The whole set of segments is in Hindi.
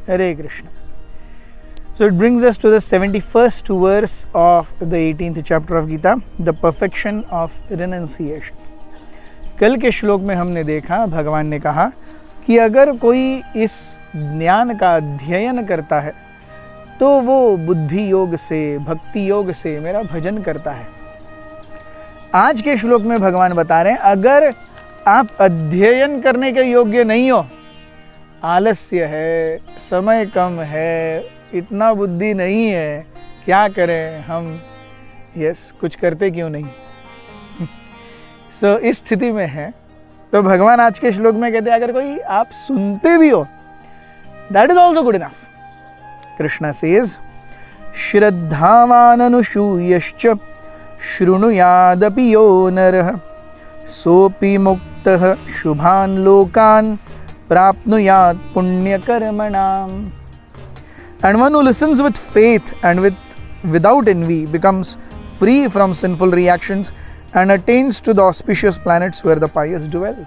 Hare Krishna. So it brings us to the 71st verse of the 18th chapter of Gita, the perfection of renunciation. कल के श्लोक में हमने देखा, भगवान ने कहा कि अगर कोई इस ज्ञान का अध्ययन करता है तो वो बुद्धि योग से, भक्ति योग से मेरा भजन करता है। आज के श्लोक में भगवान बता रहे हैं, अगर आप अध्ययन करने के योग्य नहीं हो, आलस्य है, समय कम है, इतना बुद्धि नहीं है, क्या करें हम, कुछ करते क्यों नहीं। इस स्थिति में है तो भगवान आज के श्लोक में कहते हैं, अगर कोई आप सुनते भी हो, that is also good enough. Krishna says, श्रद्धावान अनुशूयश्च शृणुयादपि यो नरः सोपि मुक्तः शुभान् लोकान् प्राप्नुयात् पुण्यकर्मणाम्। And one who listens with faith and without envy becomes free from sinful reactions and attains to the auspicious planets where the pious dwell.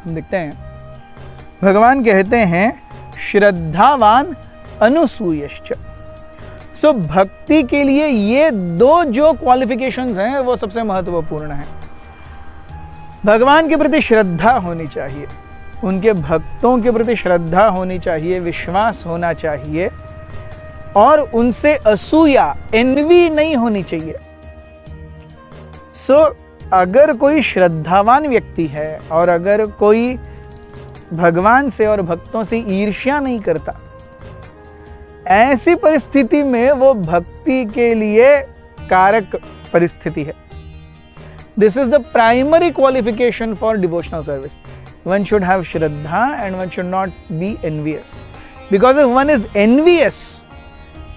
हम देखते हैं, भगवान कहते हैं श्रद्धावान अनुसूयश्च। सो भक्ति के लिए ये दो जो क्वालिफिकेशंस हैं वो सबसे महत्वपूर्ण है। भगवान के प्रति श्रद्धा होनी चाहिए, उनके भक्तों के प्रति श्रद्धा होनी चाहिए, विश्वास होना चाहिए, और उनसे असूया, एनवी नहीं होनी चाहिए। अगर कोई श्रद्धावान व्यक्ति है और अगर कोई भगवान से और भक्तों से ईर्ष्या नहीं करता, ऐसी परिस्थिति में वो भक्ति के लिए कारक परिस्थिति है। This is the primary qualification for devotional service. One should have Shraddha and one should not be envious. Because if one is envious,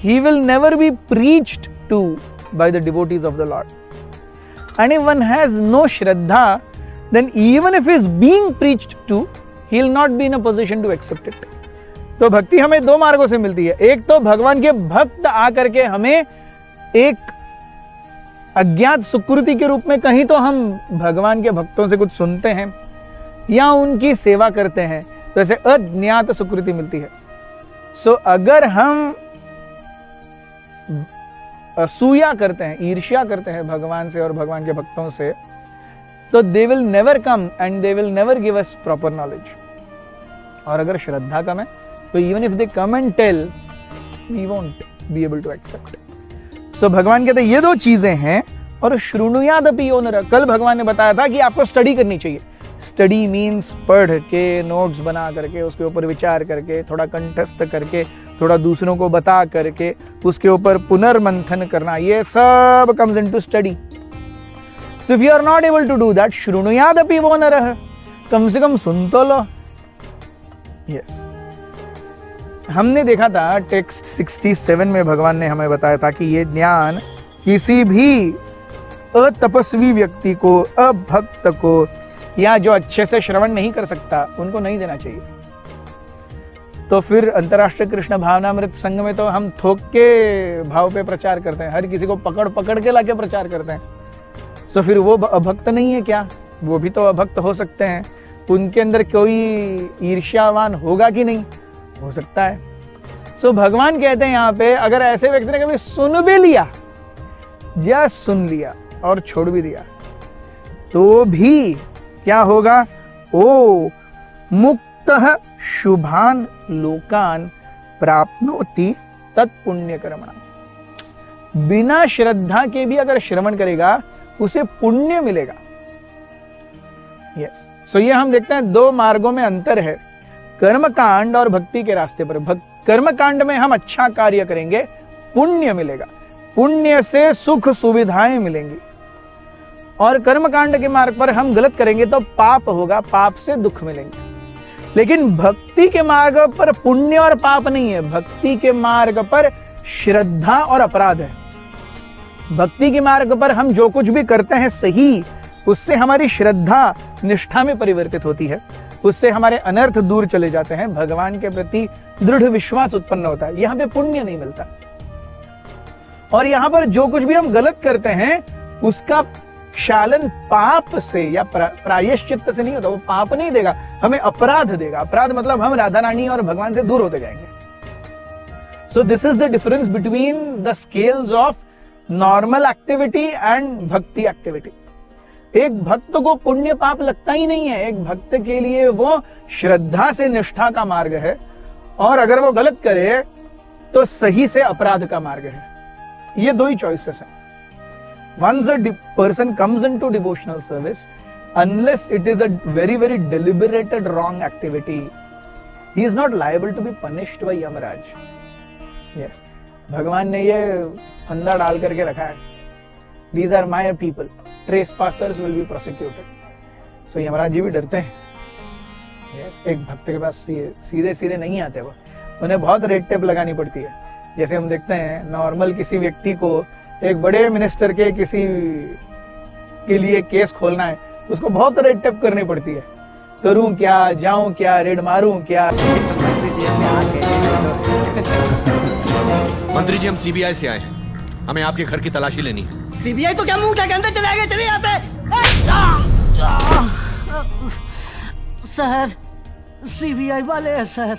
he will never be preached to by the devotees of the Lord. And if one has no Shraddha, then even if he is being preached to, he will not be in a position to accept it. तो भक्ति हमें दो मार्गों से मिलती है। एक तो भगवान के भक्त आकर के हमें एक अज्ञात सुकृति के रूप में, कहीं तो हम भगवान के भक्तों से कुछ सुनते हैं या उनकी सेवा करते हैं, तो ऐसे अज्ञात सुकृति मिलती है। अगर हम असूया करते हैं, ईर्ष्या करते हैं भगवान से और भगवान के भक्तों से, तो they will never come and they will never give us proper knowledge. और अगर श्रद्धा कम है तो even if they come and tell, we won't be able to accept. भगवान कहते हैं ये दो चीजें हैं। और शृणुयादपि यो नरः, कल भगवान ने बताया था कि आपको स्टडी करनी चाहिए। स्टडी मीन्स पढ़ के, नोट्स बना करके, उसके ऊपर विचार करके, थोड़ा कंठस्थ करके, थोड़ा दूसरों को बता करके, उसके ऊपर पुनर्मंथन करना, ये सब comes into study. So if you are not able to do that, शृणुयादपि वो नरः, कम से कम सुन तो लो। यस, हमने देखा था टेक्स्ट 67 में भगवान ने हमें बताया था कि ये ज्ञान किसी भी अतपस्वी व्यक्ति को, अभक्त को, या जो अच्छे से श्रवण नहीं कर सकता, उनको नहीं देना चाहिए। तो फिर अंतर्राष्ट्रीय कृष्ण भावनामृत संघ में तो हम थोक के भाव पे प्रचार करते हैं, हर किसी को पकड़ पकड़ के लाके प्रचार करते हैं। फिर वो अभक्त नहीं है क्या? वो भी तो अभक्त हो सकते हैं। उनके अंदर कोई ईर्ष्यावान होगा कि नहीं? हो सकता है। भगवान कहते हैं यहाँ पे, अगर ऐसे व्यक्ति ने कभी सुन भी लिया या सुन लिया और छोड़ भी दिया, तो भी क्या होगा? ओ मुक्तः शुभान लोकान प्राप्नोति तत्पुण्यकर्मणा। बिना श्रद्धा के भी अगर श्रवण करेगा, उसे पुण्य मिलेगा। यस, ये हम देखते हैं दो मार्गों में अंतर है, कर्मकांड और भक्ति के रास्ते पर। कर्मकांड में हम अच्छा कार्य करेंगे, पुण्य मिलेगा, पुण्य से सुख सुविधाएं मिलेंगी। और कर्मकांड के मार्ग पर हम गलत करेंगे तो पाप होगा, पाप से दुख मिलेंगे। लेकिन भक्ति के मार्ग पर पुण्य और पाप नहीं है, भक्ति के मार्ग पर श्रद्धा और अपराध है। भक्ति के मार्ग पर हम जो कुछ भी करते हैं सही, उससे हमारी श्रद्धा निष्ठा में परिवर्तित होती है, उससे हमारे अनर्थ दूर चले जाते हैं, भगवान के प्रति दृढ़ विश्वास उत्पन्न होता है। यहाँ पे पुण्य नहीं मिलता। और यहाँ पर जो कुछ भी हम गलत करते हैं, उसका क्षालन पाप से या प्रायश्चित्त से नहीं होता, वो पाप नहीं देगा, हमें अपराध देगा। अपराध मतलब हम राधा रानी और भगवान से दूर होते जाएंगे। So this is the difference between the scales of normal activity and भक्ति एक्टिविटी। एक भक्त को पुण्य पाप लगता ही नहीं है, एक भक्त के लिए वो श्रद्धा से निष्ठा का मार्ग है, और अगर वो गलत करे तो सही से अपराध का मार्ग है। ये दो ही चॉइसेस हैं। Once a person comes into devotional service, unless it is a very deliberated wrong activity, he is not liable to be punished by Yamaraj. Yes, भगवान ने ये फंदा डाल करके रखा है, these are my people, trespassers will be prosecuted. So Yamraj ji भी डरते हैं। Yes, एक भक्त के पास सीधे सीधे नहीं आते, वो उन्हें बहुत रेड टेप लगानी पड़ती है। जैसे हम देखते हैं नॉर्मल किसी व्यक्ति को एक बड़े मिनिस्टर के किसी के लिए केस खोलना है, उसको बहुत रेड टेप करनी पड़ती है। करूं क्या, जाऊं क्या, रेड मारूं क्या। मंत्री जी, हम सीबीआई से आए हैं, हमें आपके घर की तलाशी लेनी है। सीबीआई तो क्या मुंह उठा के अंदर चले आएंगे, चलिए यहाँ से। सर, सीबीआई वाले हैं सर,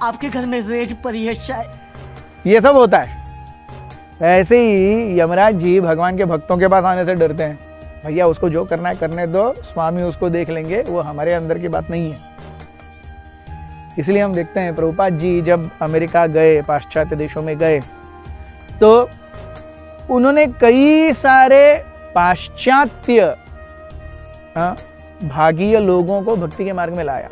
आपके घर में रेड पड़ी है शायद। ये सब होता है। ऐसे ही यमराज जी भगवान के भक्तों के पास आने से डरते हैं। भैया उसको जो करना है करने दो, स्वामी उसको देख लेंगे, वो हमारे अंदर की बात नहीं है। इसलिए हम देखते हैं प्रभुपाद जी जब अमेरिका गए, पाश्चात्य देशों में गए, तो उन्होंने कई सारे पाश्चात्य भागीय लोगों को भक्ति के मार्ग में लाया।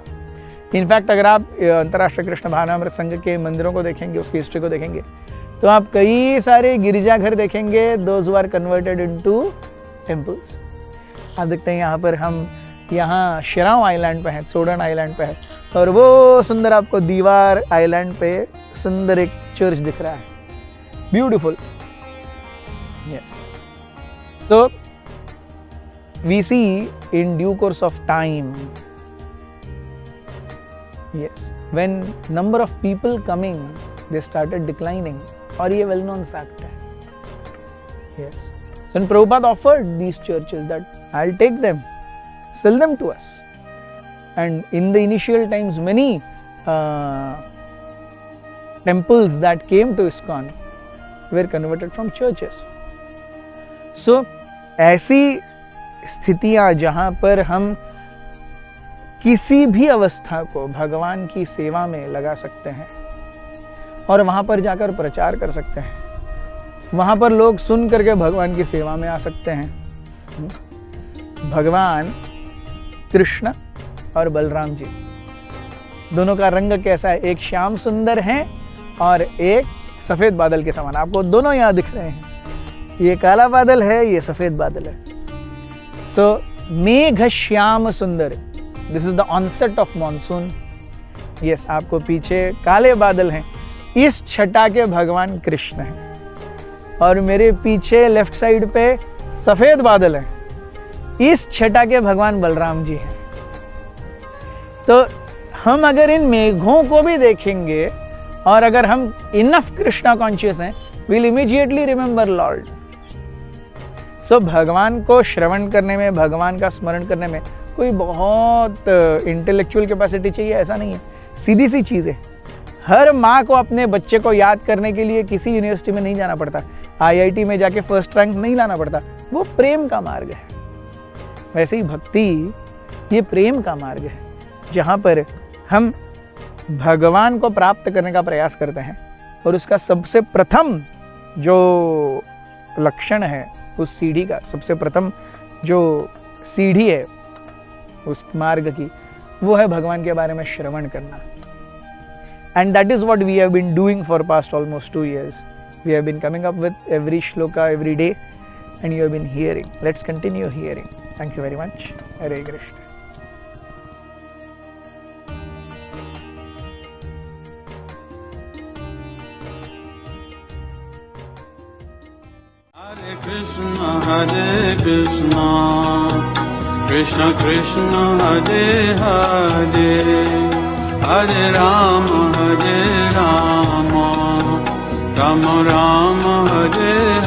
इनफैक्ट अगर आप अंतर्राष्ट्रीय कृष्ण भावनामृत संघ के मंदिरों को देखेंगे, उसकी हिस्ट्री को देखेंगे, तो आप कई सारे गिरिजाघर देखेंगे, those are converted into temples. आप देखते हैं यहाँ पर हम यहाँ शिराव आइलैंड पे हैं, सोडन आइलैंड पे है, और वो सुंदर आपको दीवार आइलैंड पे सुंदर एक चर्च दिख रहा है, beautiful. Yes, so we see in due course of time, yes, when number of people coming, they started declining, और ये well known fact है। Yes, so when Prabhupada offered these churches that I'll take them, sell them to us, and in the initial times many temples that came to ISKCON were converted from churches. So ऐसी स्थितियां जहां पर हम किसी भी अवस्था को भगवान की सेवा में लगा सकते हैं और वहां पर जाकर प्रचार कर सकते हैं, वहां पर लोग सुन करके भगवान की सेवा में आ सकते हैं। भगवान कृष्ण और बलराम जी दोनों का रंग कैसा है? एक श्याम सुंदर है और एक सफेद बादल के समान। आपको दोनों यहाँ दिख रहे हैं, ये काला बादल है, ये सफेद बादल है। सो Megh Shyam Sundar, this is the onset of monsoon. Yes, आपको पीछे काले बादल हैं, इस छटा के भगवान कृष्ण हैं, और मेरे पीछे लेफ्ट साइड पे सफेद बादल हैं, इस छटा के भगवान बलराम जी हैं। तो हम अगर इन मेघों को भी देखेंगे और अगर हम इनफ कृष्णा कॉन्शियस हैं, विल इमीडिएटली रिमेंबर लॉर्ड। सो भगवान को श्रवण करने में, भगवान का स्मरण करने में कोई बहुत इंटेलेक्चुअल कैपेसिटी चाहिए ऐसा नहीं है, सीधी सी चीज़ है। हर माँ को अपने बच्चे को याद करने के लिए किसी यूनिवर्सिटी में नहीं जाना पड़ता, IIT में जाके फर्स्ट रैंक नहीं लाना पड़ता, वो प्रेम का मार्ग है। वैसे ही भक्ति ये प्रेम का मार्ग है, जहाँ पर हम भगवान को प्राप्त करने का प्रयास करते हैं, और उसका सबसे प्रथम जो लक्षण है उस सीढ़ी का, सबसे प्रथम जो सीढ़ी है उस मार्ग की, वो है भगवान के बारे में श्रवण करना। And that is what we have been doing for past almost 2 years. We have been coming up with every shloka every day, and you have been hearing. Let's continue hearing. Thank you very much. Hare Krishna. Hare Krishna, Krishna Krishna, Hare Hare, Hare Rama, Rama Rama, Hare